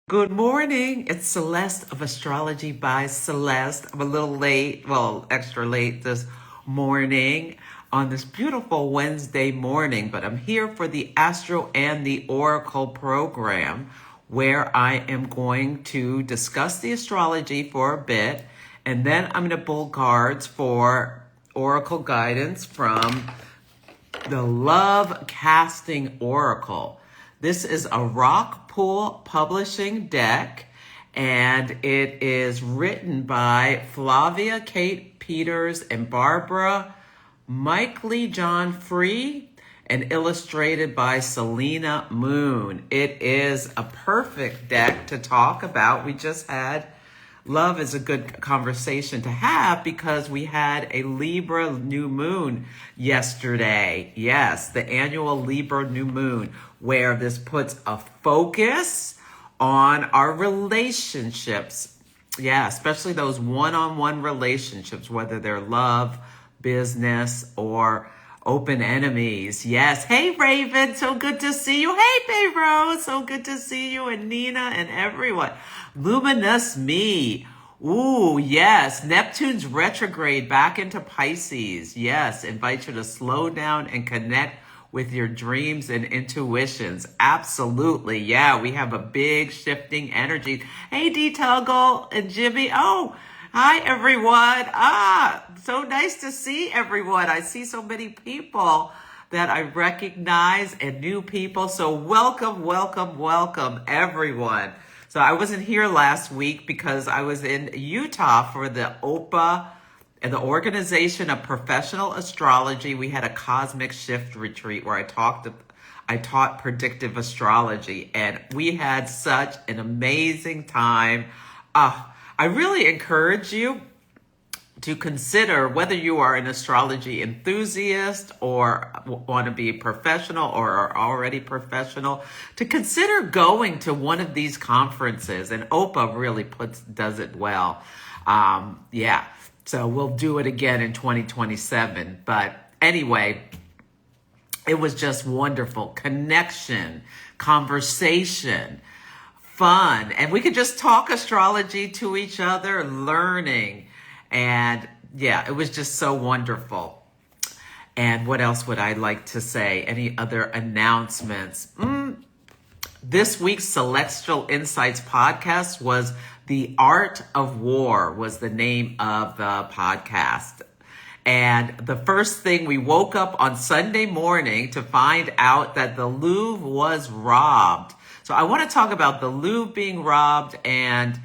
Good morning. It's Celeste of Astrology by Celeste. I'm a little late, well, extra late this morning on this beautiful Wednesday morning, but I'm here for the Astro and the Oracle program where I am going to discuss the astrology for a bit, and then I'm going to pull cards for Oracle guidance from the Lovecasting Oracle. This is a Rockpool Publishing deck, and it is written by Flavia, Kate Peters, and Barbara Meiklejohn-Free, and illustrated by Selena Moon. It is a perfect deck to talk about. We just had love is a good conversation to have because we had a Libra New Moon yesterday. Yes, the annual Libra New Moon, where this puts a focus on our relationships. Yeah, especially those one-on-one relationships, whether they're love, business, or open enemies. Yes. Hey, Raven. So good to see you. Hey, Babe Rose. So good to see you, and Nina and everyone. Luminous me. Ooh, yes. Neptune's retrograde back into Pisces. Yes. Invite you to slow down and connect with your dreams and intuitions. Absolutely. Yeah. We have a big shifting energy. Hey, D Tuggle and Jimmy. Oh, hi, everyone. So nice to see everyone. I see so many people that I recognize and new people. So welcome, everyone. So I wasn't here last week because I was in Utah for the OPA and the Organization of Professional Astrology. We had a cosmic shift retreat where I taught predictive astrology, and we had such an amazing time. I really encourage you to consider whether you are an astrology enthusiast or want to be a professional or are already professional, to consider going to one of these conferences. And OPA really does it well. Yeah, so we'll do it again in 2027. But anyway, it was just wonderful. Connection, conversation, fun, and we could just talk astrology to each other, learning, and yeah, it was just so wonderful. And what else would I like to say? Any other announcements? This week's Celestial Insights podcast was The Art of War was the name of the podcast. And the first thing, we woke up on Sunday morning to find out that the Louvre was robbed. So I want to talk about the Louvre being robbed and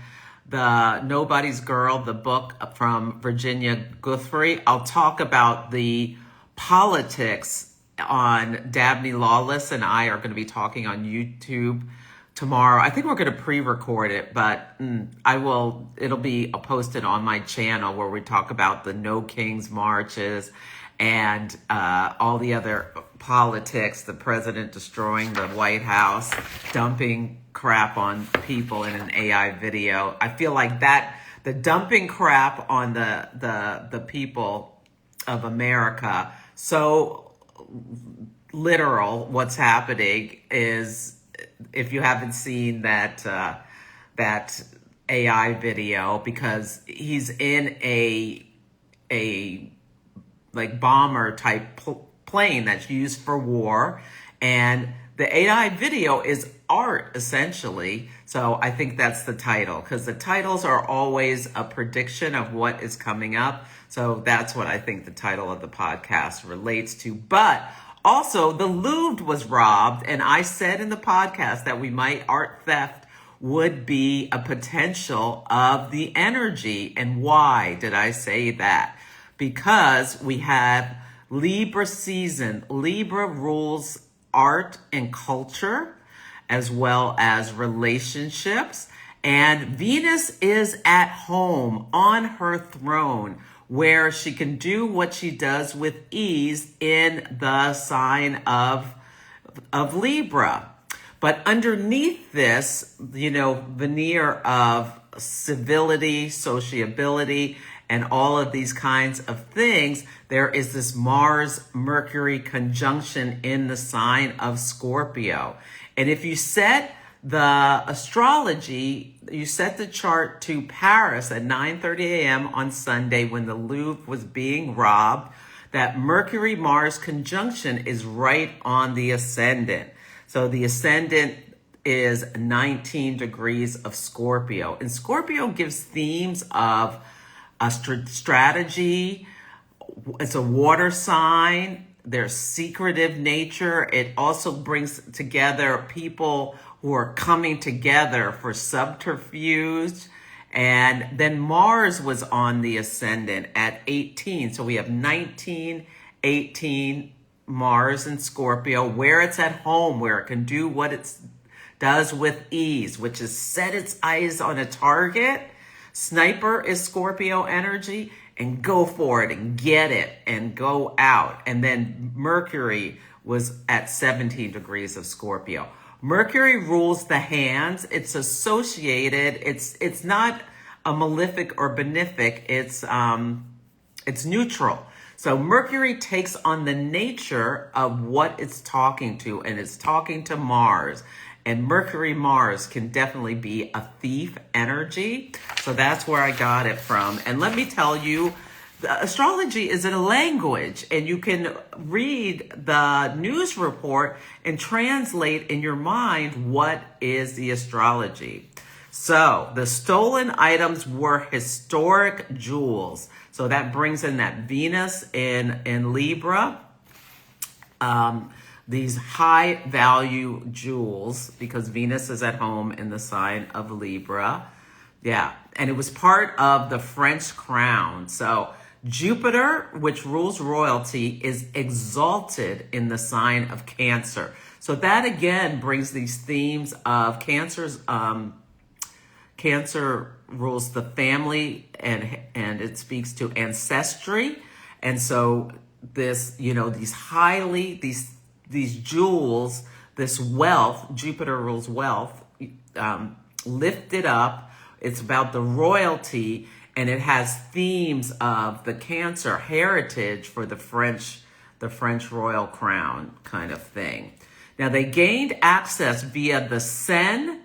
the Nobody's Girl, the book from Virginia Giuffre. I'll talk about the politics on Dabney Lawless, and I are going to be talking on YouTube tomorrow. I think we're going to pre-record it, but it'll be posted on my channel where we talk about the No Kings marches and all the other politics, the president destroying the White House, dumping crap on people in an AI video. I feel like that the dumping crap on the people of America, so literal what's happening is, if you haven't seen that AI video, because he's in a like bomber type plane that's used for war, and the AI video is art essentially. So I think that's the title, because the titles are always a prediction of what is coming up. So that's what I think the title of the podcast relates to. But also, the Louvre was robbed, and I said in the podcast that art theft would be a potential of the energy. And why did I say that? Because we have Libra season. Libra rules art and culture, as well as relationships. And Venus is at home on her throne, where she can do what she does with ease in the sign of Libra. But underneath this, veneer of civility, sociability, and all of these kinds of things, there is this Mars-Mercury conjunction in the sign of Scorpio. And if you set The astrology, you set the chart to Paris at 9:30 a.m. on Sunday when the Louvre was being robbed. That Mercury-Mars conjunction is right on the ascendant. So the ascendant is 19 degrees of Scorpio. And Scorpio gives themes of a strategy. It's a water sign. There's secretive nature. It also brings together people who are coming together for subterfuge. And then Mars was on the ascendant at 18. So we have 19, 18, Mars and Scorpio, where it's at home, where it can do what it does with ease, which is set its eyes on a target. Sniper is Scorpio energy, and go for it and get it and go out. And then Mercury was at 17 degrees of Scorpio. Mercury rules the hands. It's associated. It's not a malefic or benefic. It's neutral. So Mercury takes on the nature of what it's talking to, and it's talking to Mars. And Mercury-Mars can definitely be a thief energy. So that's where I got it from. And let me tell you, the astrology is a language, and you can read the news report and translate in your mind what is the astrology. So the stolen items were historic jewels. So that brings in that Venus in Libra. These high value jewels, because Venus is at home in the sign of Libra. Yeah, and it was part of the French crown. So Jupiter, which rules royalty, is exalted in the sign of Cancer. So that again brings these themes of Cancer's, Cancer rules the family, and it speaks to ancestry. And so this, these jewels, this wealth, Jupiter rules wealth, lifted up. It's about the royalty, and it has themes of the Cancer heritage for the French royal crown kind of thing. Now they gained access via the Seine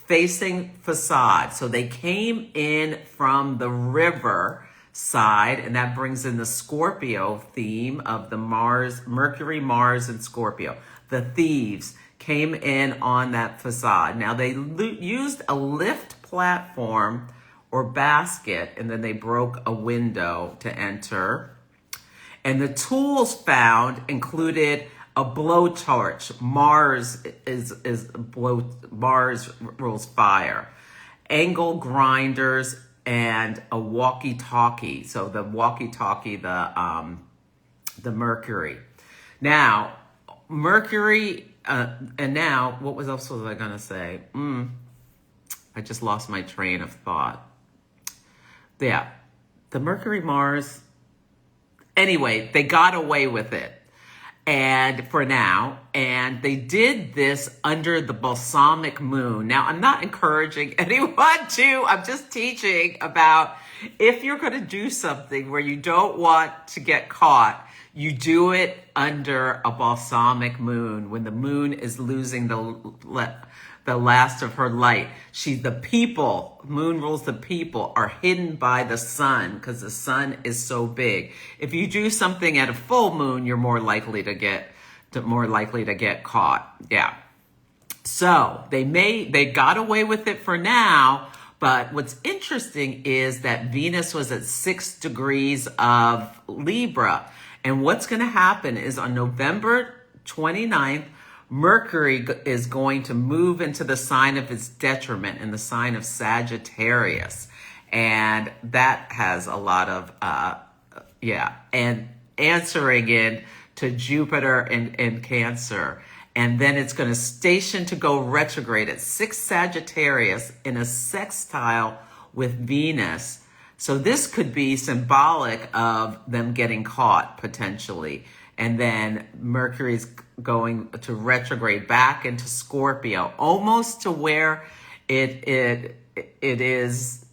facing facade. So they came in from the river side, and that brings in the Scorpio theme of the Mercury, Mars, and Scorpio. The thieves came in on that facade. Now they used a lift platform or basket, and then they broke a window to enter. And the tools found included a blowtorch. Mars Mars rules fire. Angle grinders, and a walkie-talkie. So the walkie-talkie, the Mercury. Now, Mercury, and now, what else was I gonna say? I just lost my train of thought. Yeah, the Mercury, Mars. Anyway, they got away with it. And for now, and they did this under the balsamic moon. Now, I'm not encouraging anyone I'm just teaching about if you're going to do something where you don't want to get caught, you do it under a balsamic moon when the moon is losing the last of her light. Moon rules the people, are hidden by the sun because the sun is so big. If you do something at a full moon, you're more likely to get caught. Yeah. So they got away with it for now, but what's interesting is that Venus was at 6 degrees of Libra. And what's going to happen is on November 29th, Mercury is going to move into the sign of its detriment, in the sign of Sagittarius. And that has a lot of, and answering in to Jupiter and Cancer. And then it's going to station to go retrograde at 6 Sagittarius in a sextile with Venus. So this could be symbolic of them getting caught potentially. And then Mercury's going to retrograde back into Scorpio, almost to where it is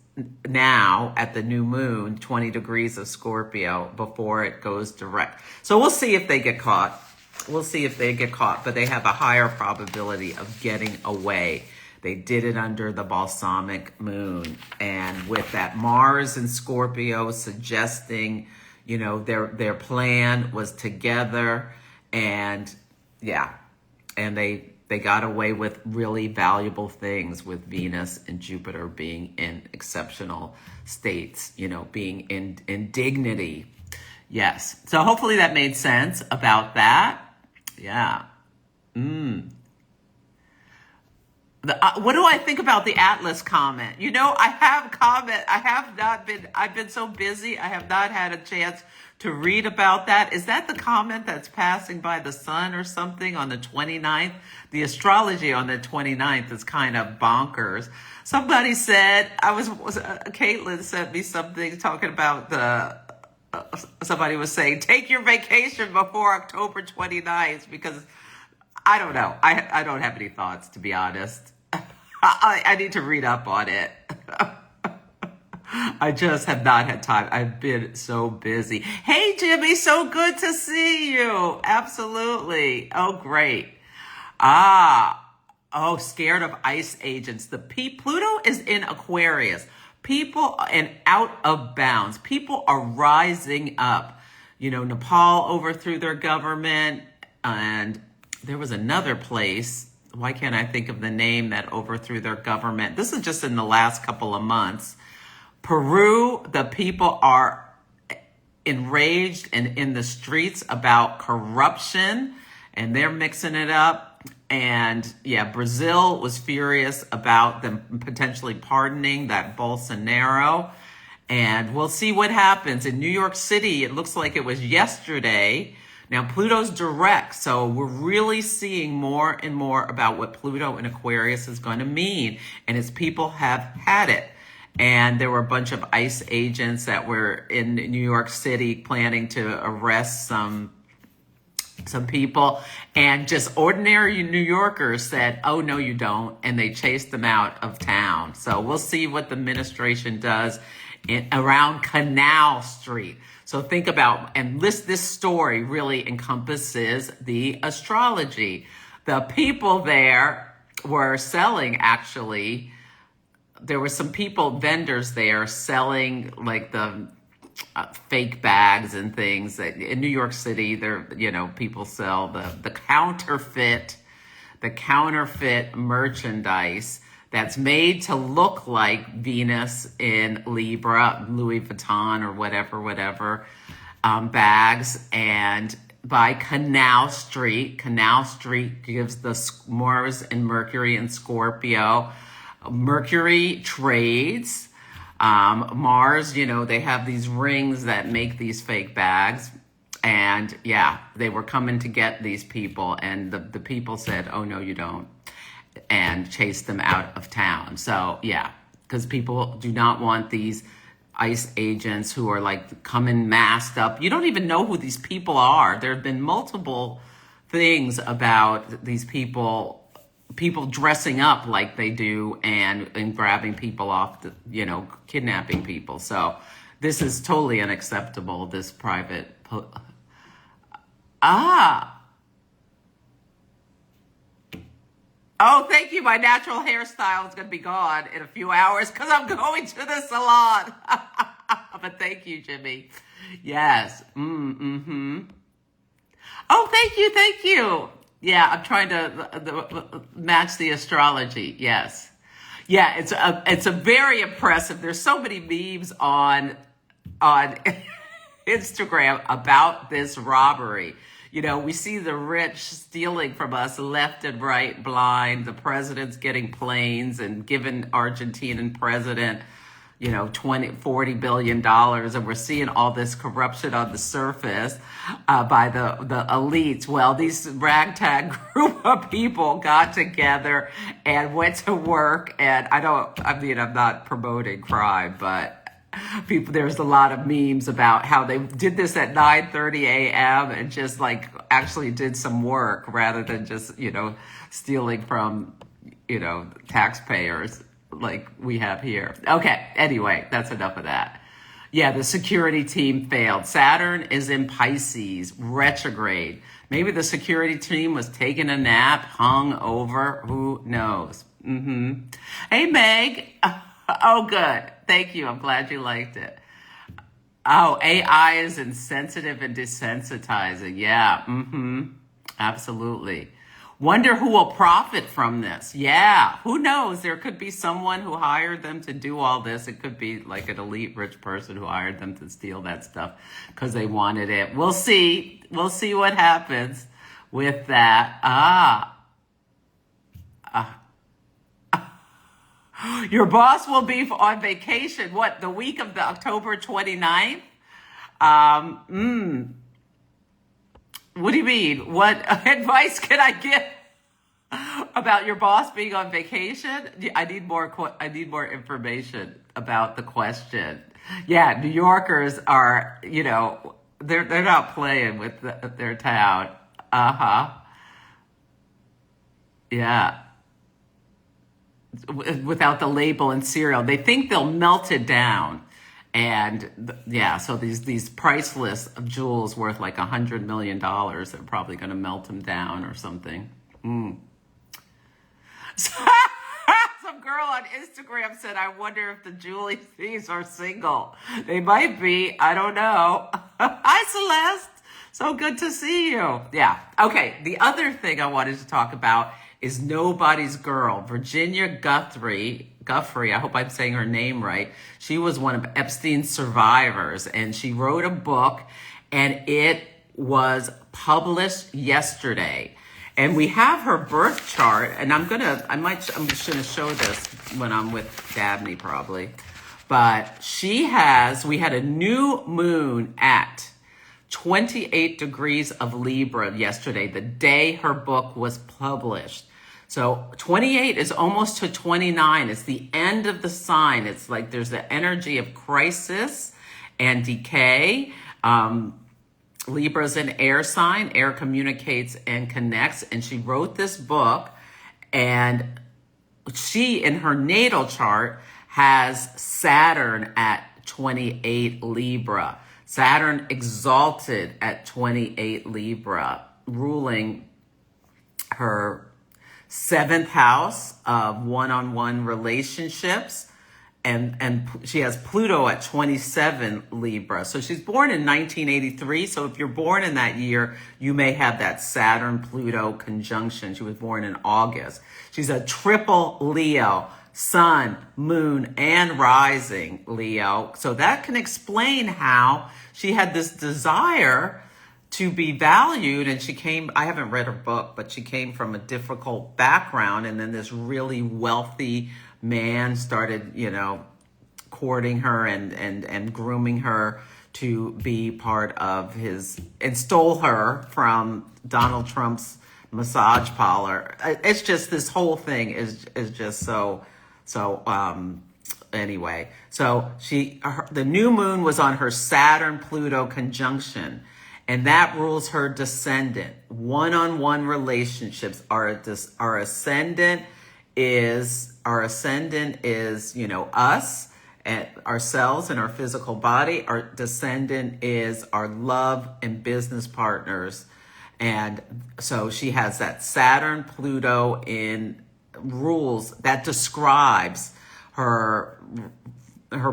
now at the new moon, 20 degrees of Scorpio, before it goes direct. So we'll see if they get caught. But they have a higher probability of getting away They did it under the balsamic moon. And with that Mars and Scorpio suggesting, their plan was together, and yeah, and they got away with really valuable things with Venus and Jupiter being in exceptional states, being in dignity. Yes. So hopefully that made sense about that. Yeah. What do I think about the Atlas comment? I've been so busy, I have not had a chance to read about that. Is that the comment that's passing by the sun or something on the 29th? The astrology on the 29th is kind of bonkers. Somebody said, Caitlin sent me something talking about somebody was saying, take your vacation before October 29th, because I don't know. I don't have any thoughts, to be honest. I need to read up on it. I just have not had time. I've been so busy. Hey, Jimmy, so good to see you. Absolutely. Oh, great. Scared of ice agents. Pluto is in Aquarius. People and out of bounds. People are rising up. Nepal overthrew their government, and there was another place. Why can't I think of the name that overthrew their government? This is just in the last couple of months. Peru, the people are enraged and in the streets about corruption, and they're mixing it up. And yeah, Brazil was furious about them potentially pardoning that Bolsonaro. And we'll see what happens. In New York City, it looks like it was yesterday. Now, Pluto's direct, so we're really seeing more and more about what Pluto in Aquarius is going to mean. And its people have had it. And there were a bunch of ICE agents that were in New York City planning to arrest some people. And just ordinary New Yorkers said, oh, no, you don't. And they chased them out of town. So we'll see what the administration does around Canal Street. So think about, and this story really encompasses the astrology. The people there were selling, actually, there were some vendors there selling like the fake bags and things. In New York City, people sell the counterfeit merchandise that's made to look like Venus in Libra, Louis Vuitton or whatever, bags. And by Canal Street gives the Mars and Mercury and Scorpio. Mercury trades. Mars, they have these rings that make these fake bags. And yeah, they were coming to get these people. And the people said, oh, no, you don't. And chased them out of town. So yeah, because people do not want these ICE agents who are like coming masked up. You don't even know who these people are. There have been multiple things about these people dressing up like they do and grabbing people off, kidnapping people. So this is totally unacceptable, this private. Oh, thank you. My natural hairstyle is going to be gone in a few hours because I'm going to the salon. But thank you, Jimmy. Yes. Oh, thank you. Yeah, I'm trying to match the astrology. Yes. Yeah, it's a very impressive. There's so many memes on Instagram about this robbery. We see the rich stealing from us left and right, blind. The president's getting planes and giving Argentinian president, $40 billion. And we're seeing all this corruption on the surface by the elites. Well, these ragtag group of people got together and went to work. And I'm not promoting crime, but there's a lot of memes about how they did this at 9:30 a.m. and just like actually did some work rather than just, stealing from, taxpayers like we have here. Okay. Anyway, that's enough of that. Yeah. The security team failed. Saturn is in Pisces, retrograde. Maybe the security team was taking a nap, hung over. Who knows? Hey, Meg. Oh, good. Thank you. I'm glad you liked it. Oh, AI is insensitive and desensitizing. Yeah. Absolutely. Wonder who will profit from this. Yeah. Who knows? There could be someone who hired them to do all this. It could be like an elite rich person who hired them to steal that stuff because they wanted it. We'll see. We'll see what happens with that. Your boss will be on vacation. What, the week of the October 29th? What do you mean? What advice can I give about your boss being on vacation? I need more information about the question. Yeah, New Yorkers are, they're not playing with their town. Yeah. Without the label and serial. They think they'll melt it down. And yeah, so these price lists of jewels worth like $100 million, they're probably going to melt them down or something. Some girl on Instagram said, I wonder if the jewelry thieves are single. They might be. I don't know. Hi, Celeste. So good to see you. Yeah. Okay. The other thing I wanted to talk about is Nobody's Girl. Virginia Giuffre, I hope I'm saying her name right. She was one of Epstein's survivors, and she wrote a book, and it was published yesterday. And we have her birth chart, and I'm just gonna show this when I'm with Dabney probably. But we had a new moon at 28 degrees of Libra yesterday, the day her book was published. So 28 is almost to 29. It's the end of the sign. It's like there's the energy of crisis and decay. Libra's an air sign. Air communicates and connects. And she wrote this book, and she, in her natal chart, has Saturn at 28 Libra. Saturn exalted at 28 Libra, ruling her seventh house of one-on-one relationships. And she has Pluto at 27 Libra. So she's born in 1983. So if you're born in that year, you may have that Saturn-Pluto conjunction. She was born in August. She's a triple Leo. Sun, moon, and rising Leo. So that can explain how she had this desire to be valued. And I haven't read her book, but she came from a difficult background. And then this really wealthy man started, courting her and grooming her to be part of and stole her from Donald Trump's massage parlor. It's just, this whole thing is just anyway, so the new moon was on her Saturn-Pluto conjunction, and that rules her descendant. One-on-one relationships. Our ascendant is us and ourselves and our physical body. Our descendant is our love and business partners. And so she has that Saturn-Pluto in rules that describes her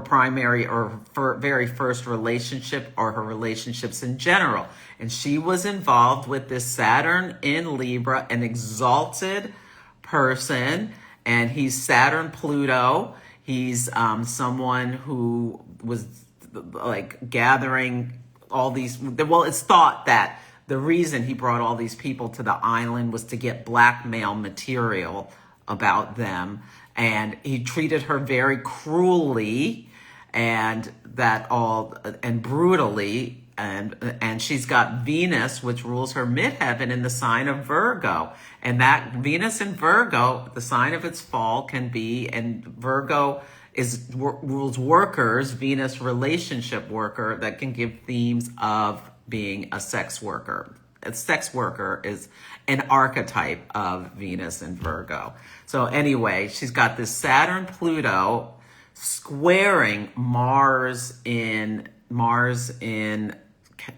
primary or very first relationship, or her relationships in general. And she was involved with this Saturn in Libra, an exalted person, and he's Saturn-Pluto. He's someone who was like gathering all these, well, it's thought that the reason he brought all these people to the island was to get blackmail material about them, and he treated her very cruelly and brutally, and she's got Venus, which rules her midheaven, in the sign of Virgo, and that Venus in Virgo, the sign of its fall can be, and Virgo rules workers, Venus relationship worker, that can give themes of being a sex worker. A sex worker is an archetype of Venus and Virgo. So anyway, she's got this Saturn-Pluto squaring Mars in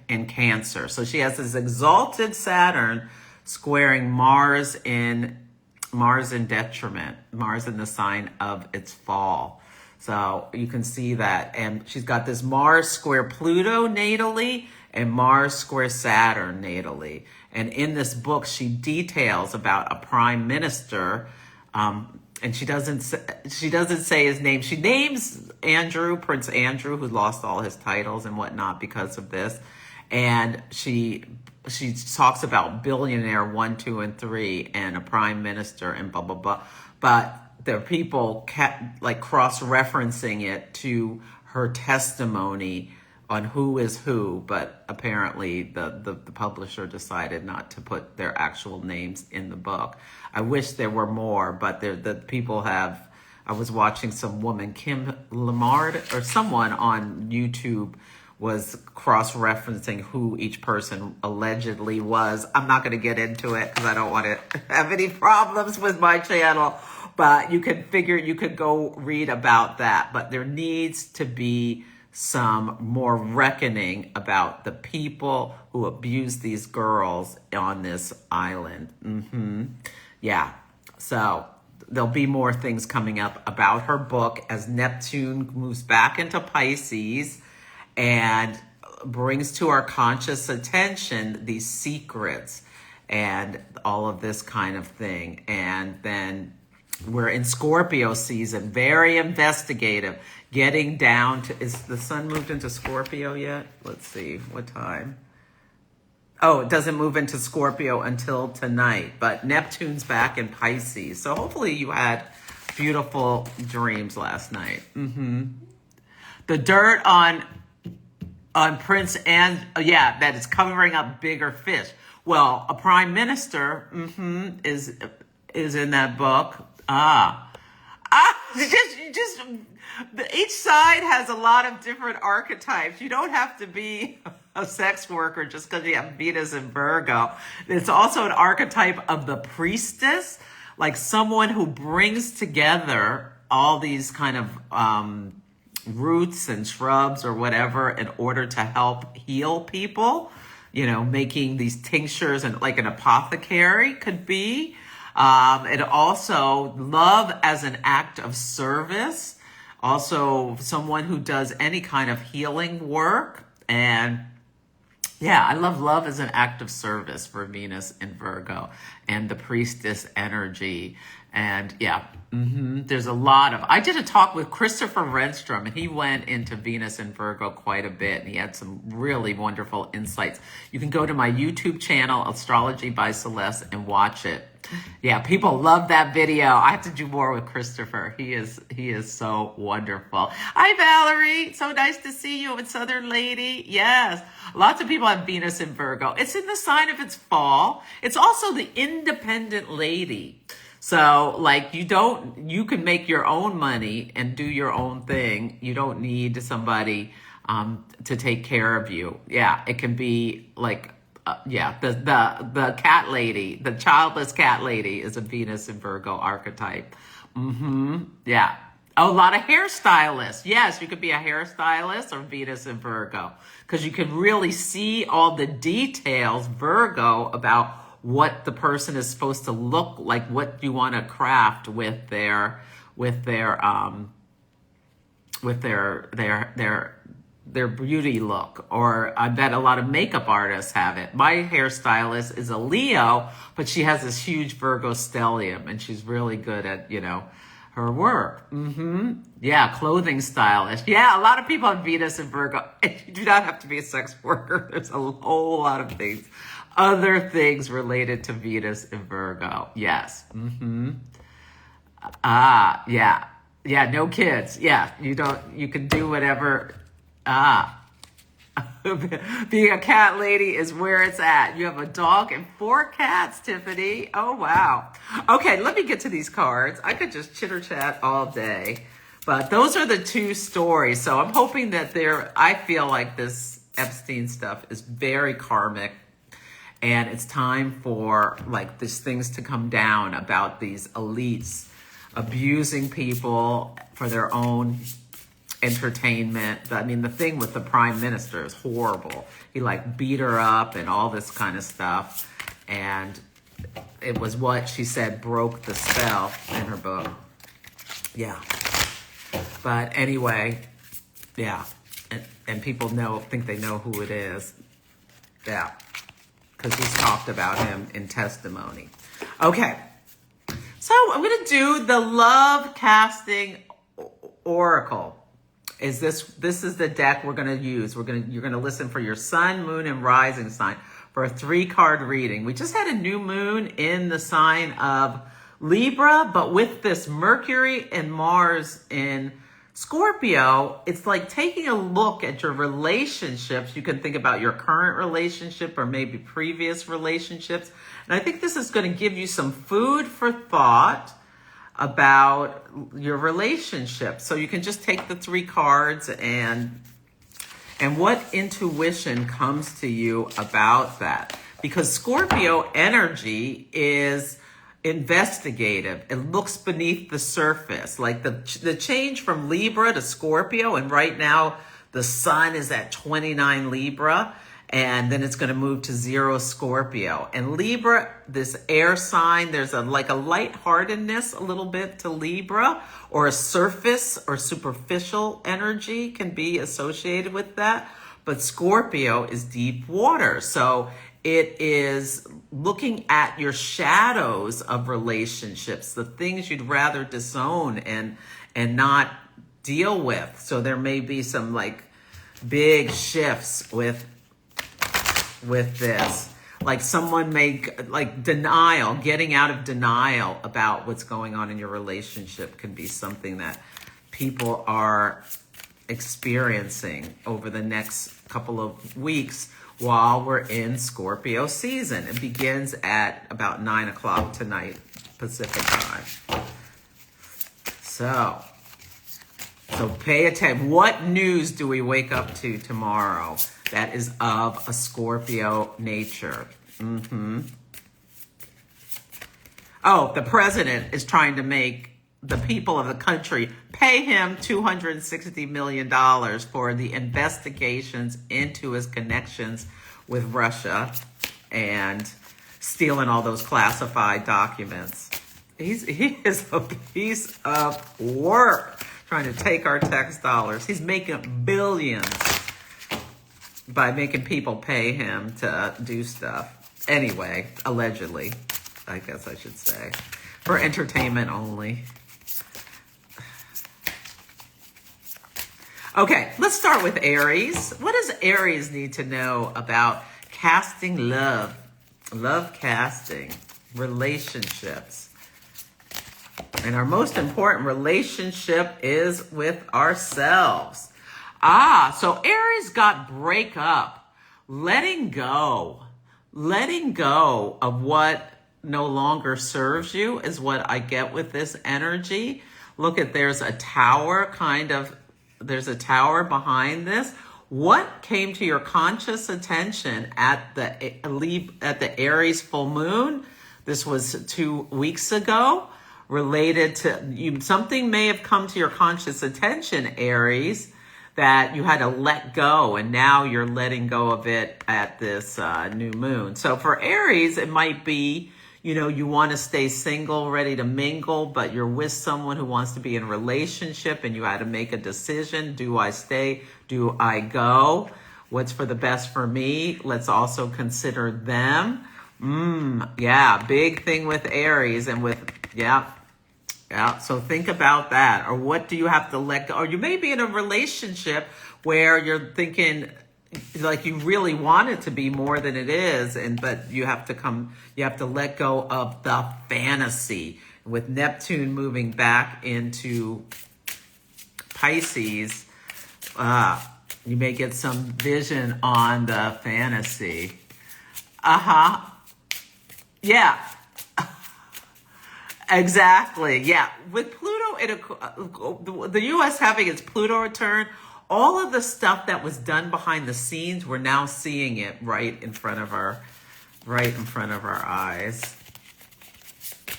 Cancer. So she has this exalted Saturn squaring Mars in Mars in detriment, Mars in the sign of its fall. So you can see that. And she's got this Mars square Pluto natally and Mars square Saturn natally. And in this book, she details about a prime minister, and she doesn't say his name. She names Andrew, Prince Andrew, who lost all his titles and whatnot because of this. And she talks about billionaire 1, 2, and 3 and a prime minister and blah, blah, blah. But there are people like cross-referencing it to her testimony on who is who, but apparently the publisher decided not to put their actual names in the book. I wish there were more, but the people have. I was watching some woman, Kim Lamard, or someone on YouTube was cross-referencing who each person allegedly was. I'm not going to get into it because I don't want to have any problems with my channel, but you could go read about that. But there needs to be some more reckoning about the people who abuse these girls on this island. Yeah, so there'll be more things coming up about her book as Neptune moves back into Pisces and brings to our conscious attention these secrets and all of this kind of thing. And then we're in Scorpio season, very investigative, getting down to, is the sun moved into Scorpio yet? Let's see, what time? Oh, it doesn't move into Scorpio until tonight, but Neptune's back in Pisces. So hopefully you had beautiful dreams last night. The dirt on Prince and that is covering up bigger fish. Well, a prime minister is in that book. Just each side has a lot of different archetypes. You don't have to be a sex worker just because you have Venus and Virgo. It's also an archetype of the priestess, like someone who brings together all these kind of roots and shrubs or whatever in order to help heal people, making these tinctures, and like an apothecary could be. And also love as an act of service. Also someone who does any kind of healing work. And yeah, I love as an act of service for Venus and Virgo and the priestess energy. And yeah, there's a lot of, I did a talk with Christopher Renstrom, and he went into Venus and Virgo quite a bit, and he had some really wonderful insights. You can go to my YouTube channel, Astrology by Celeste, and watch it. Yeah, people love that video. I have to do more with Christopher. He is so wonderful. Hi, Valerie. So nice to see you, Southern Lady. Yes, lots of people have Venus in Virgo. It's in the sign of its fall. It's also the independent lady. So like you can make your own money and do your own thing. You don't need somebody to take care of you. Yeah, it can be like the cat lady, the childless cat lady is a Venus and Virgo archetype. Yeah. A lot of hairstylists. Yes, you could be a hairstylist or Venus and Virgo, because you can really see all the details, Virgo, about what the person is supposed to look like, what you want to craft with their beauty look. Or I bet a lot of makeup artists have it. My hairstylist is a Leo, but she has this huge Virgo stellium, and she's really good at, her work. Yeah, clothing stylist. Yeah, a lot of people have Venus and Virgo. And you do not have to be a sex worker. There's a whole lot of things. Other things related to Venus and Virgo. Yes. Yeah. Yeah, no kids. Yeah, you can do whatever. Being a cat lady is where it's at. You have a dog and 4 cats, Tiffany. Oh, wow. Okay, let me get to these cards. I could just chitter chat all day. But those are the 2 stories. So I'm hoping that I feel like this Epstein stuff is very karmic. And it's time for like these things to come down about these elites abusing people for their own entertainment. I mean, the thing with the prime minister is horrible. He like beat her up and all this kind of stuff. And it was what she said broke the spell in her book. Yeah. But anyway, yeah. And people think they know who it is. Yeah. Because he's talked about him in testimony. Okay. So I'm going to do the Lovecasting Oracle. This is the deck we're going to use. You're going to listen for your sun, moon, and rising sign for a 3-card reading. We just had a new moon in the sign of Libra, but with this Mercury and Mars in Scorpio, it's like taking a look at your relationships. You can think about your current relationship or maybe previous relationships. And I think this is going to give you some food for thought about your relationship. So you can just take the 3 cards and what intuition comes to you about that. Because Scorpio energy is investigative. It looks beneath the surface. Like the change from Libra to Scorpio, and right now the sun is at 29 Libra, and then it's going to move to 0 Scorpio. And Libra, this air sign, there's like a lightheartedness a little bit to Libra, or a surface or superficial energy can be associated with that. But Scorpio is deep water. So it is looking at your shadows of relationships, the things you'd rather disown and not deal with. So there may be some like big shifts with this. Like someone may, like denial, getting out of denial about what's going on in your relationship can be something that people are experiencing over the next couple of weeks while we're in Scorpio season. It begins at about 9 o'clock tonight, Pacific time. So pay attention. What news do we wake up to tomorrow that is of a Scorpio nature? Oh, the president is trying to make the people of the country pay him $260 million for the investigations into his connections with Russia and stealing all those classified documents. He is a piece of work trying to take our tax dollars. He's making billions by making people pay him to do stuff. Anyway, allegedly, I guess I should say, for entertainment only. Okay, let's start with Aries. What does Aries need to know about casting love casting, relationships? And our most important relationship is with ourselves. So Aries got break up, letting go of what no longer serves you is what I get with this energy. Look at, there's a tower behind this. What came to your conscious attention at the Aries full moon? This was 2 weeks ago, related to you. Something may have come to your conscious attention, Aries, that you had to let go, and now you're letting go of it at this new moon. So for Aries, it might be, you want to stay single, ready to mingle, but you're with someone who wants to be in a relationship, and you had to make a decision. Do I stay? Do I go? What's for the best for me? Let's also consider them. Yeah, big thing with Aries and with, yeah. So think about that. Or what do you have to let go? Or you may be in a relationship where you're thinking like you really want it to be more than it is, but you have to let go of the fantasy. With Neptune moving back into Pisces, you may get some vision on the fantasy. Yeah. Exactly. Yeah. With Pluto, the U.S. having its Pluto return, all of the stuff that was done behind the scenes, we're now seeing it right in front of our eyes.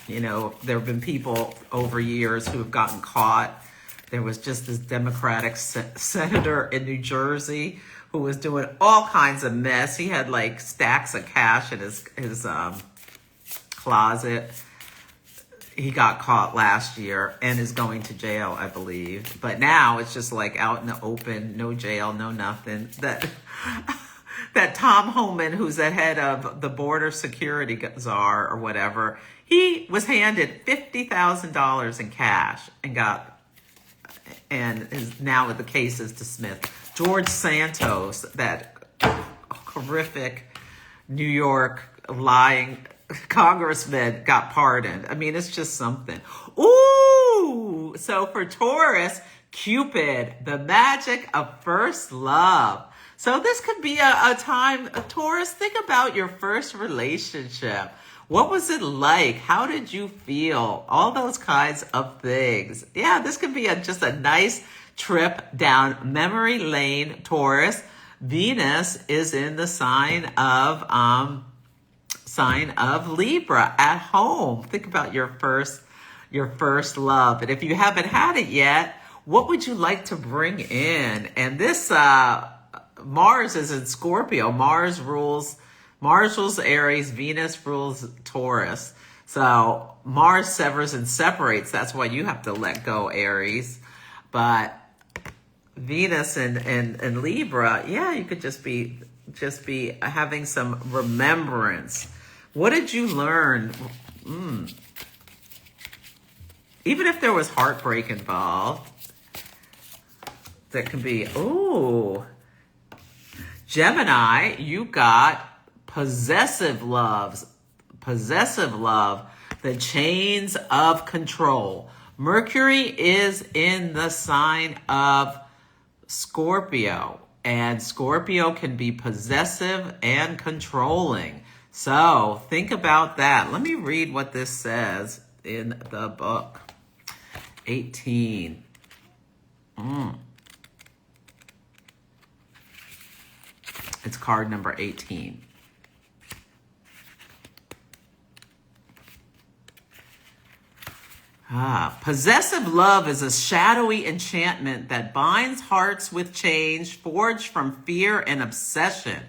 There have been people over years who have gotten caught. There was just this Democratic senator in New Jersey who was doing all kinds of mess. He had like stacks of cash in his closet. He got caught last year and is going to jail, I believe. But now it's just like out in the open, no jail, no nothing. That Tom Homan, who's the head of the border security czar or whatever, he was handed $50,000 in cash and is now the case is dismissed. George Santos, that horrific New York lying congressman, got pardoned. I mean, it's just something. Ooh, so for Taurus, Cupid, the magic of first love. So this could be a time, Taurus, think about your first relationship. What was it like? How did you feel? All those kinds of things. Yeah, this could be just a nice trip down memory lane, Taurus. Venus is in the sign of Libra at home. Think about your first love. And if you haven't had it yet, what would you like to bring in? And this Mars is in Scorpio. Mars rules Aries, Venus rules Taurus. So Mars severs and separates. That's why you have to let go, Aries. But Venus and Libra, yeah, you could just be having some remembrance. What did you learn? Even if there was heartbreak involved, there can be, Gemini, you got possessive love, the chains of control. Mercury is in the sign of Scorpio, and Scorpio can be possessive and controlling. So think about that. Let me read what this says in the book. 18. It's card number 18. Possessive love is a shadowy enchantment that binds hearts with chains forged from fear and obsession.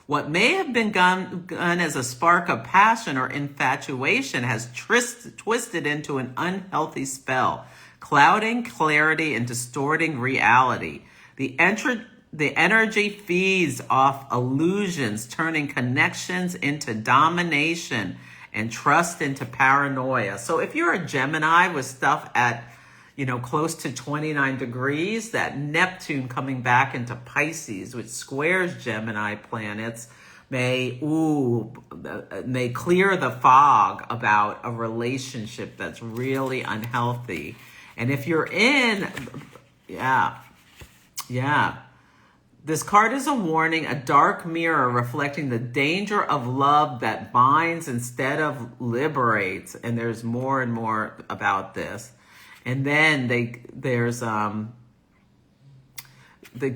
What may have been begun as a spark of passion or infatuation has twisted into an unhealthy spell, clouding clarity and distorting reality. The energy feeds off illusions, turning connections into domination and trust into paranoia. So if you're a Gemini with stuff at, close to 29 degrees, that Neptune coming back into Pisces, which squares Gemini planets, may clear the fog about a relationship that's really unhealthy. And if you're in, this card is a warning, a dark mirror reflecting the danger of love that binds instead of liberates. And there's more and more about this. And then there's that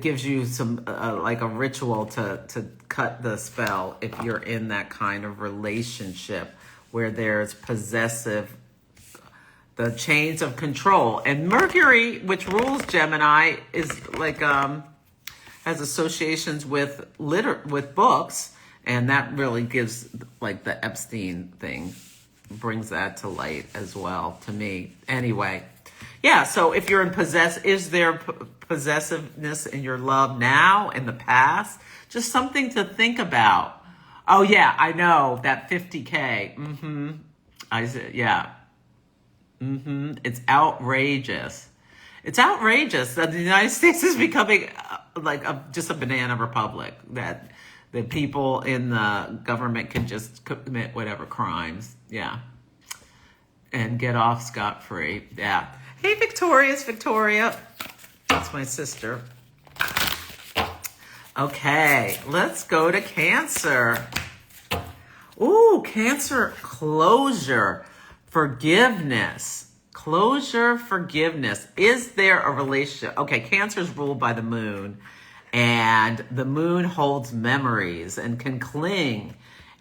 gives you some like a ritual to cut the spell if you're in that kind of relationship where there's possessive, the chains of control. And Mercury, which rules Gemini, is like has associations with books, and that really gives, like, the Epstein thing, brings that to light as well to me. Anyway, yeah, so if you're in is there possessiveness in your love now, in the past? Just something to think about. Oh yeah, I know, that 50K. It's outrageous. It's outrageous that the United States is becoming just a banana republic, that the people in the government can just commit whatever crimes, and get off scot-free, Hey, Victoria. That's my sister. Okay, let's go to Cancer. Ooh, Cancer, closure, forgiveness. Closure, forgiveness. Is there a relationship? Okay, Cancer is ruled by the moon, and the moon holds memories and can cling.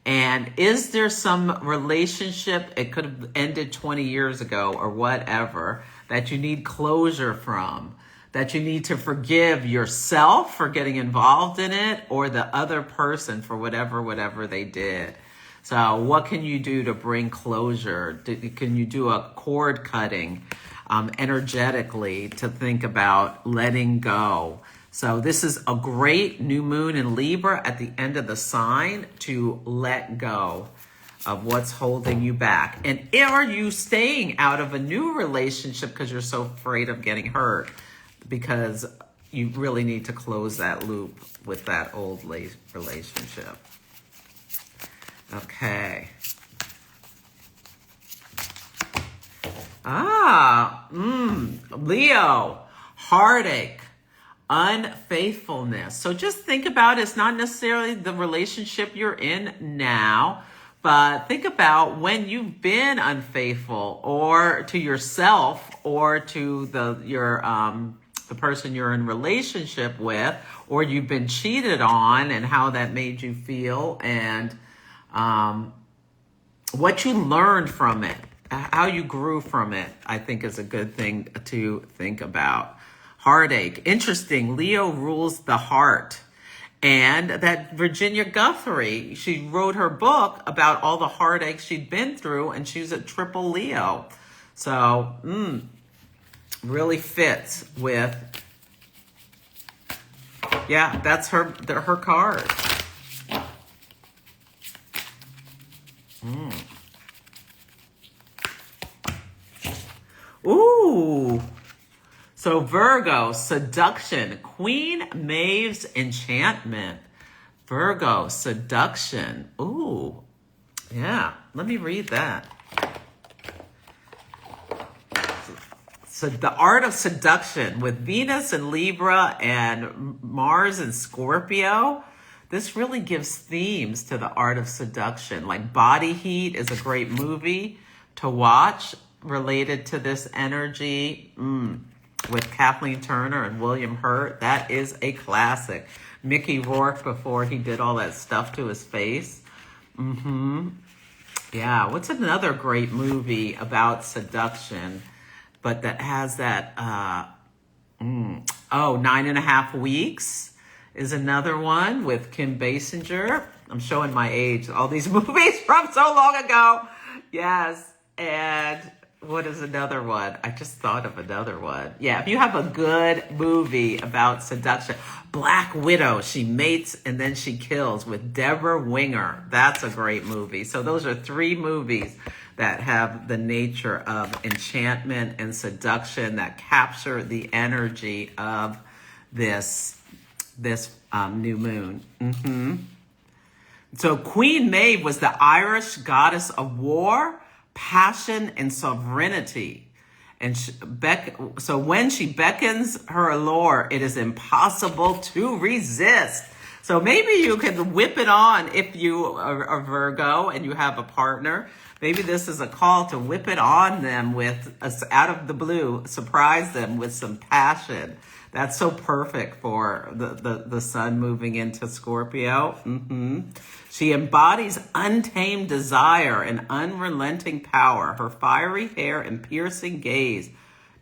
And is there some relationship, it could have ended 20 years ago or whatever, that you need closure from, that you need to forgive yourself for getting involved in it, or the other person for whatever they did? So what can you do to bring closure? Can you do a cord cutting energetically to think about letting go? So this is a great new moon in Libra at the end of the sign to let go of what's holding you back. And are you staying out of a new relationship because you're so afraid of getting hurt? Because you really need to close that loop with that old relationship. Okay. Leo, heartache, unfaithfulness. So just think about it's not necessarily the relationship you're in now, but think about when you've been unfaithful, or to yourself, or to the person you're in relationship with, or you've been cheated on, and how that made you feel, and what you learned from it, how you grew from it, I think is a good thing to think about. Heartache. Interesting. Leo rules the heart. And that Virginia Giuffre, she wrote her book about all the heartache she'd been through, and she's a triple Leo. So, really fits with, yeah, that's her card. Ooh. So Virgo, seduction, Queen Maeve's enchantment. Virgo, seduction. Ooh. Yeah, let me read that. So the art of seduction with Venus and Libra and Mars and Scorpio. This really gives themes to the art of seduction. Like Body Heat is a great movie to watch related to this energy. With Kathleen Turner and William Hurt. That is a classic. Mickey Rourke before he did all that stuff to his face. Yeah, what's another great movie about seduction, but that has that, 9.5 Weeks is another one with Kim Basinger. I'm showing my age. All these movies from so long ago. Yes, and what is another one? I just thought of another one. Yeah, if you have a good movie about seduction. Black Widow, she mates and then she kills, with Deborah Winger. That's a great movie. So those are 3 movies that have the nature of enchantment and seduction that capture the energy of this new moon. So Queen Maeve was the Irish goddess of war, passion, and sovereignty. And so when she beckons her allure, it is impossible to resist. So maybe you can whip it on if you are a Virgo and you have a partner. Maybe this is a call to whip it on them with, out of the blue, surprise them with some passion. That's so perfect for the sun moving into Scorpio. She embodies untamed desire and unrelenting power. Her fiery hair and piercing gaze,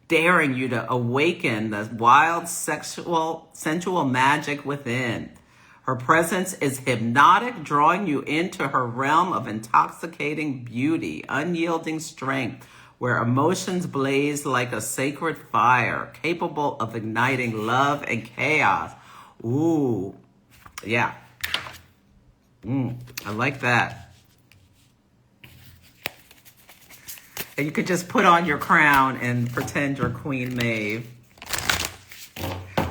daring you to awaken the wild, sensual magic within. Her presence is hypnotic, drawing you into her realm of intoxicating beauty, unyielding strength, where emotions blaze like a sacred fire, capable of igniting love and chaos. Ooh, yeah. I like that. And you could just put on your crown and pretend you're Queen Maeve.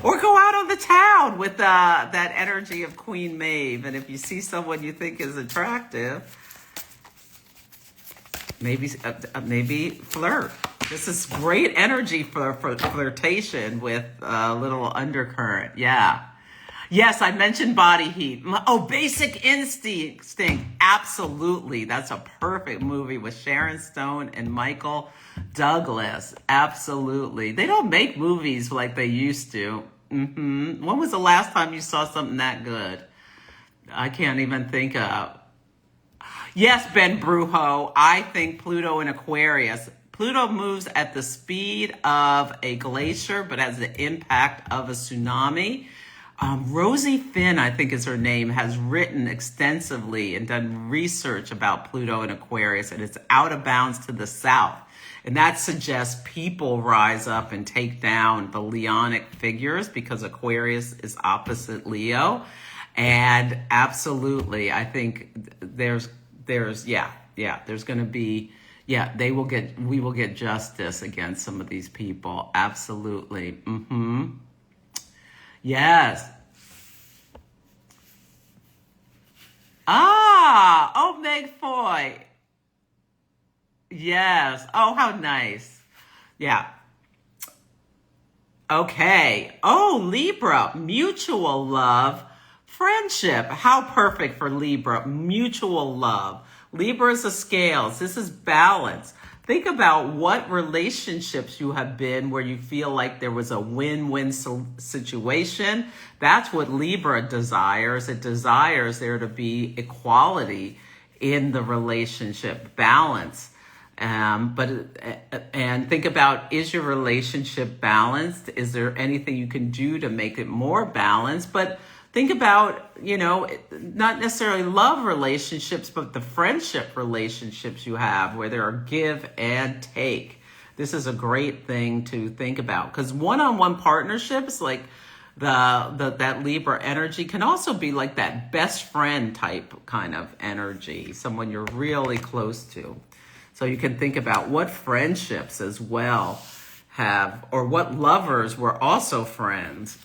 Or go out on the town with that energy of Queen Maeve. And if you see someone you think is attractive, maybe flirt. This is great energy for flirtation with a little undercurrent. Yeah. Yes, I mentioned Body Heat. Oh, Basic Instinct. Absolutely. That's a perfect movie with Sharon Stone and Michael Douglas. Absolutely. They don't make movies like they used to. When was the last time you saw something that good? I can't even think of. Yes, Ben Brujo. I think Pluto and Aquarius. Pluto moves at the speed of a glacier, but has the impact of a tsunami. Rosie Finn, I think is her name, has written extensively and done research about Pluto and Aquarius, and it's out of bounds to the south. And that suggests people rise up and take down the Leonic figures because Aquarius is opposite Leo. And absolutely, I think there's going to be, we will get justice against some of these people. Absolutely. Yes. Oh, Meg Foy. Yes. Oh, how nice. Yeah. Okay. Oh, Libra, mutual love, friendship. How perfect for Libra, mutual love. Libra is a scales. This is balance. Think about what relationships you have been where you feel like there was a win-win situation. That's what Libra desires. It desires there to be equality in the relationship, balance. And think about, is your relationship balanced? Is there anything you can do to make it more balanced? But think about, not necessarily love relationships, but the friendship relationships you have where there are give and take. This is a great thing to think about, because one-on-one partnerships, like that Libra energy, can also be like that best friend type kind of energy, someone you're really close to. So you can think about what friendships as well have, or what lovers were also friends.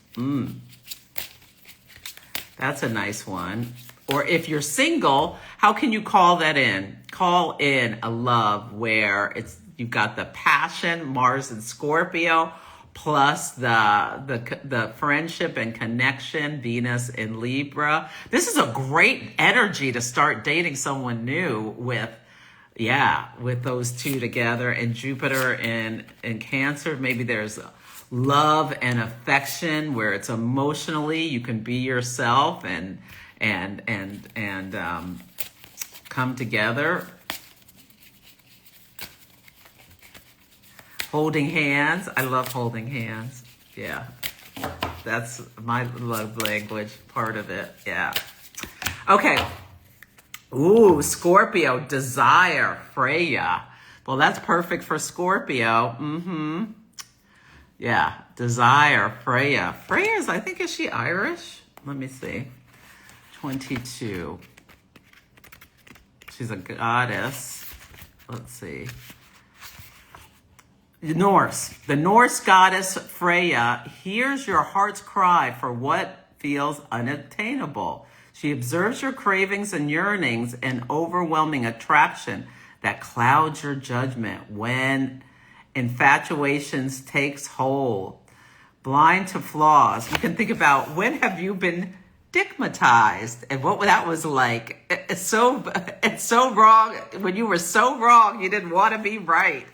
That's a nice one. Or if you're single, how can you call that in? Call in a love where you've got the passion, Mars and Scorpio, plus the friendship and connection, Venus in Libra. This is a great energy to start dating someone new with. Yeah, with those two together, and Jupiter in Cancer, maybe there's love and affection where it's emotionally you can be yourself and come together. Holding hands, I love holding hands. Yeah, that's my love language, part of it. Yeah. Okay. Ooh, Scorpio, desire, Freya. Well, that's perfect for Scorpio. Yeah, desire, Freya. Freya's, I think, is she Irish? Let me see. 22. She's a goddess. Let's see. The Norse goddess Freya hears your heart's cry for what feels unattainable. She observes your cravings and yearnings and overwhelming attraction that clouds your judgment when infatuations takes hold. Blind to flaws. You can think about, when have you been stigmatized and what that was like. It's so wrong. When you were so wrong, you didn't want to be right.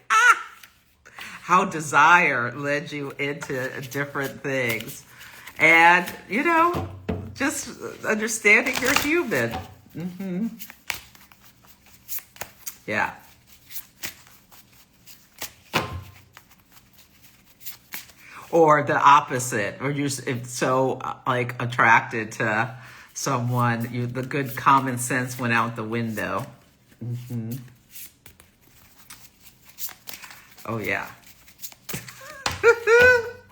How desire led you into different things. And, just understanding you're human. Yeah. Or the opposite, or you're so attracted to someone, the good common sense went out the window. Oh yeah.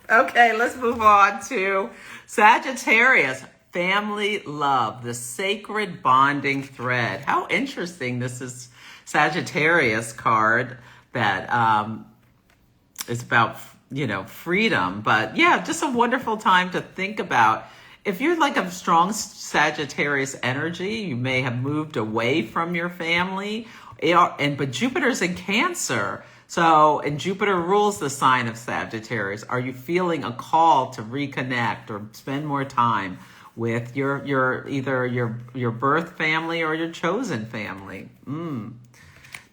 Okay, let's move on to Sagittarius. Family love, the sacred bonding thread. How interesting. This is Sagittarius card that is about, freedom. But yeah, just a wonderful time to think about. If you're like a strong Sagittarius energy, you may have moved away from your family. But Jupiter's in Cancer. And Jupiter rules the sign of Sagittarius. Are you feeling a call to reconnect or spend more time with either your birth family or your chosen family?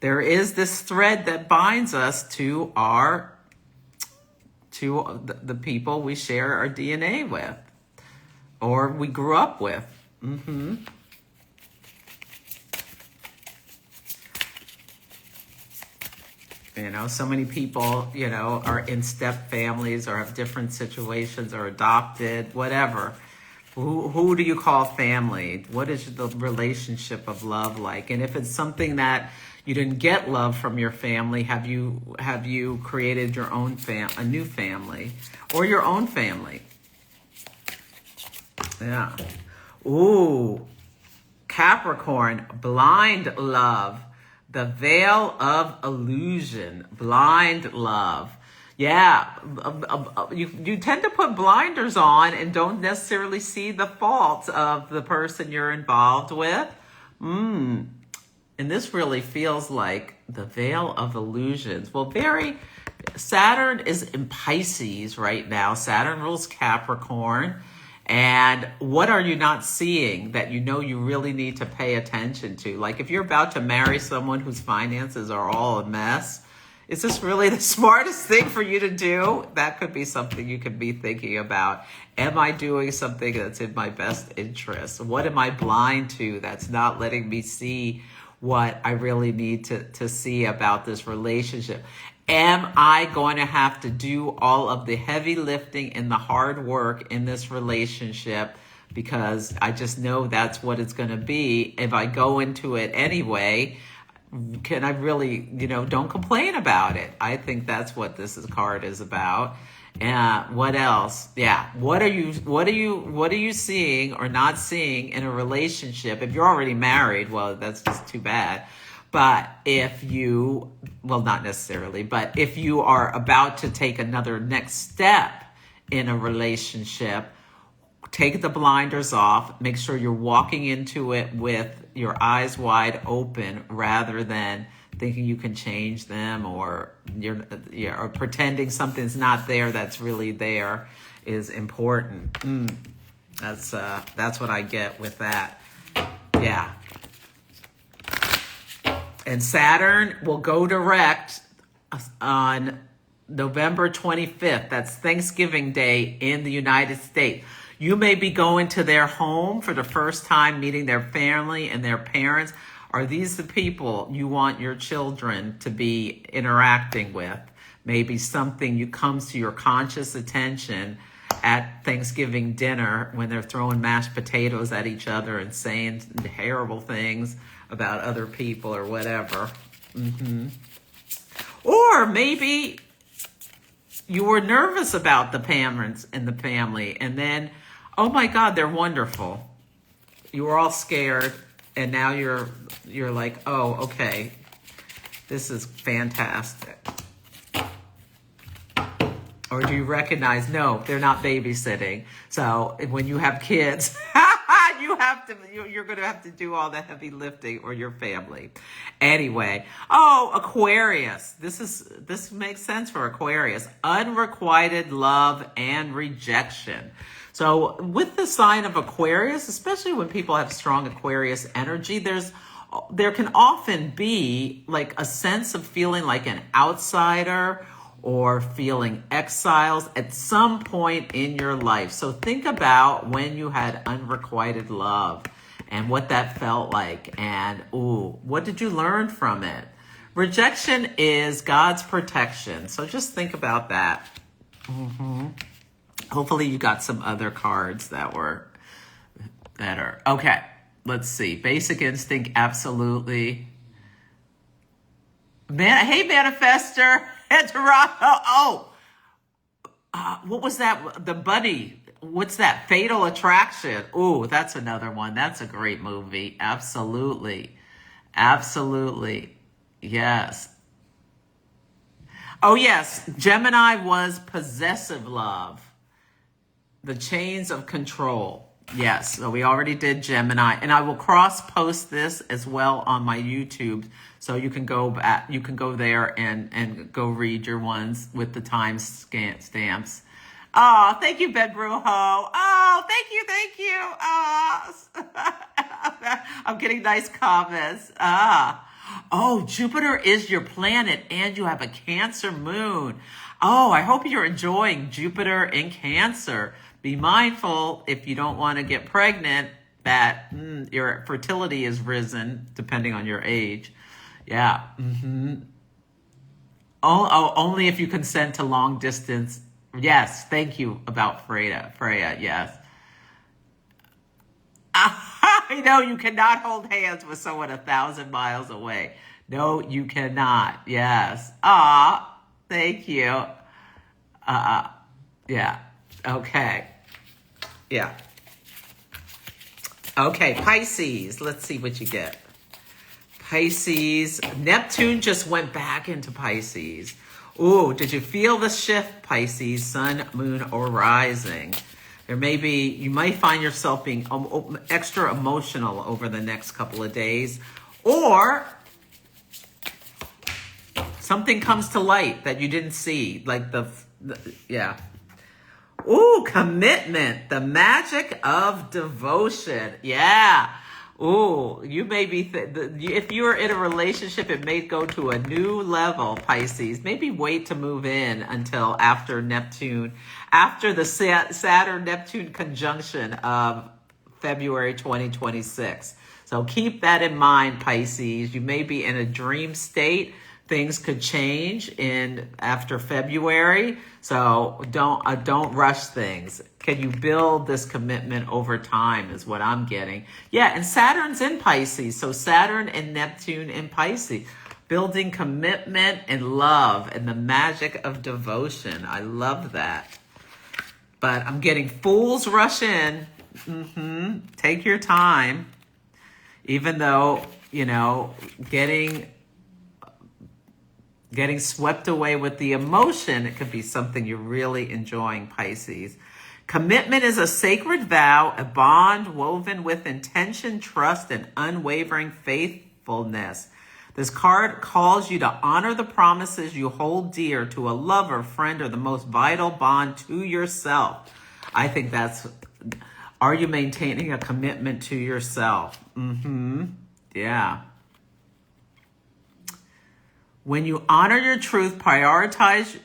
There is this thread that binds us to the people we share our DNA with, or we grew up with. So many people, are in step families or have different situations or adopted, whatever. Who do you call family? What is the relationship of love like? And if it's something that you didn't get love from your family, have you created your own a new family or your own family? Yeah. Ooh, Capricorn, blind love, the veil of illusion, blind love. Yeah, you tend to put blinders on and don't necessarily see the faults of the person you're involved with. And this really feels like the veil of illusions. Well, Saturn is in Pisces right now. Saturn rules Capricorn. And what are you not seeing that you know you really need to pay attention to? Like if you're about to marry someone whose finances are all a mess, is this really the smartest thing for you to do? That could be something you could be thinking about. Am I doing something that's in my best interest? What am I blind to that's not letting me see what I really need to see about this relationship? Am I going to have to do all of the heavy lifting and the hard work in this relationship because I just know that's what it's going to be? If I go into it anyway, can I really, don't complain about it. I think that's what this card is about. What else? Yeah. What are you seeing or not seeing in a relationship? If you're already married, well, that's just too bad. But not necessarily, but if you are about to take another next step in a relationship, take the blinders off. Make sure you're walking into it with your eyes wide open rather than thinking you can change them or or pretending something's not there that's really there is important. That's what I get with that. Yeah. And Saturn will go direct on November 25th. That's Thanksgiving Day in the United States. You may be going to their home for the first time, meeting their family and their parents. Are these the people you want your children to be interacting with? Maybe something comes to your conscious attention at Thanksgiving dinner when they're throwing mashed potatoes at each other and saying terrible things about other people or whatever. Or maybe you were nervous about the parents and the family, and then, oh my God, they're wonderful. You were all scared, and now you're like, oh, okay, this is fantastic. Or do you recognize, no, they're not babysitting. So when you have kids, you're going to have to do all the heavy lifting, or your family. Anyway, Aquarius. This makes sense for Aquarius. Unrequited love and rejection. So with the sign of Aquarius, especially when people have strong Aquarius energy, there can often be like a sense of feeling like an outsider or feeling exiles at some point in your life. So think about when you had unrequited love and what that felt like. And, what did you learn from it? Rejection is God's protection. So just think about that. Hopefully you got some other cards that were better. Okay, let's see. Basic instinct, absolutely. Hey, manifester. And Toronto. What was that? The bunny. What's that? Fatal Attraction. Ooh, that's another one. That's a great movie. Absolutely. Absolutely. Yes. Oh, yes. Gemini was possessive love. The chains of control. Yes. So we already did Gemini. And I will cross-post this as well on my YouTube. So you can go back, you can go there and go read your ones with the time stamps. Oh, thank you, Ben Brujo. Oh, thank you. I'm getting nice comments. Oh, Jupiter is your planet and you have a Cancer moon. Oh, I hope you're enjoying Jupiter in Cancer. Be mindful if you don't want to get pregnant that your fertility is risen depending on your age. Yeah. Only if you consent to long distance. Yes. Thank you about Freya. Yes. I know you cannot hold hands with someone 1,000 miles away. No, you cannot. Yes. Thank you. Yeah. Okay. Yeah. Okay, Pisces. Let's see what you get. Pisces. Neptune just went back into Pisces. Ooh, did you feel the shift, Pisces? Sun, moon, or rising. You might find yourself being extra emotional over the next couple of days. Or something comes to light that you didn't see. Like yeah. Ooh, commitment. The magic of devotion. Yeah. Ooh, you may be, if you're in a relationship, it may go to a new level, Pisces. Maybe wait to move in until after Neptune, after the Saturn-Neptune conjunction of February 2026. So keep that in mind, Pisces. You may be in a dream state. Things could change after February. So don't rush things. Can you build this commitment over time is what I'm getting. Yeah, and Saturn's in Pisces. So Saturn and Neptune in Pisces. Building commitment and love and the magic of devotion. I love that. But I'm getting fools rush in. Take your time. Even though, getting swept away with the emotion, it could be something you're really enjoying, Pisces. Commitment is a sacred vow, a bond woven with intention, trust, and unwavering faithfulness. This card calls you to honor the promises you hold dear to a lover, friend, or the most vital bond to yourself. I think are you maintaining a commitment to yourself? Yeah. When you honor your truth, prioritize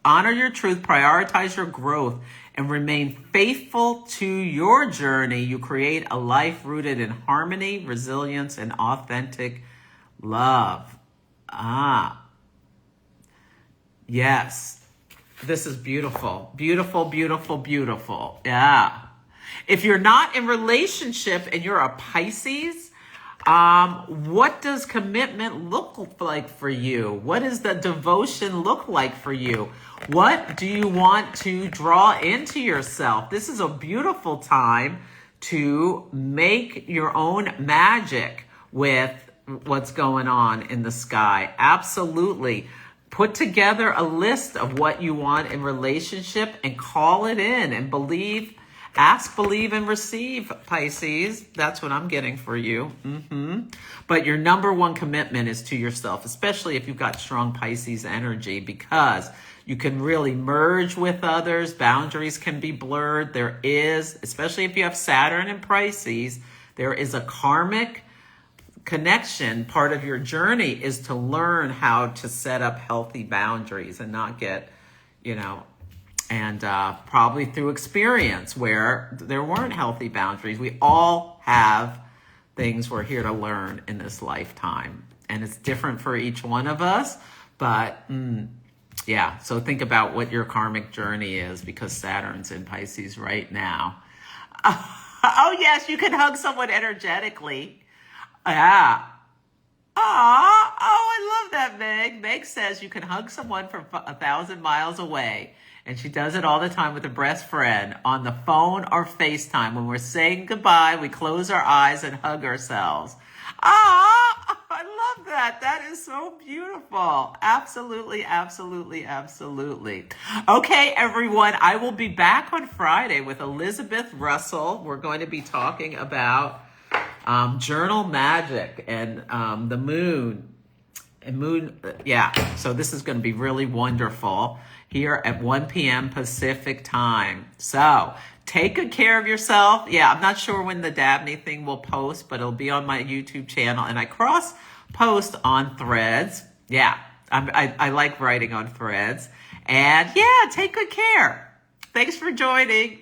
prioritize your growth, and remain faithful to your journey, you create a life rooted in harmony, resilience, and authentic love. Yes. This is beautiful. Beautiful, beautiful, beautiful. Yeah. If you're not in relationship and you're a Pisces, what does commitment look like for you? What does the devotion look like for you? What do you want to draw into yourself? This is a beautiful time to make your own magic with what's going on in the sky. Absolutely. Put together a list of what you want in relationship and call it in and believe. Ask, believe, and receive, Pisces. That's what I'm getting for you. But your number one commitment is to yourself, especially if you've got strong Pisces energy, because you can really merge with others. Boundaries can be blurred. There is, especially if you have Saturn and Pisces, there is a karmic connection. Part of your journey is to learn how to set up healthy boundaries and not get, and probably through experience where there weren't healthy boundaries. We all have things we're here to learn in this lifetime. And it's different for each one of us. But yeah, so think about what your karmic journey is, because Saturn's in Pisces right now. Oh, yes, you can hug someone energetically. Yeah. I love that, Meg. Meg says you can hug someone from 1,000 miles away. And she does it all the time with her best friend on the phone or FaceTime. When we're saying goodbye, we close our eyes and hug ourselves. I love that. That is so beautiful. Absolutely, absolutely, absolutely. Okay, everyone, I will be back on Friday with Elizabeth Russell. We're going to be talking about journal magic and the moon. So this is going to be really wonderful here at 1 p.m. Pacific time. So take good care of yourself. Yeah, I'm not sure when the Dabney thing will post, but it'll be on my YouTube channel. And I cross post on Threads. Yeah, I like writing on Threads. And yeah, take good care. Thanks for joining.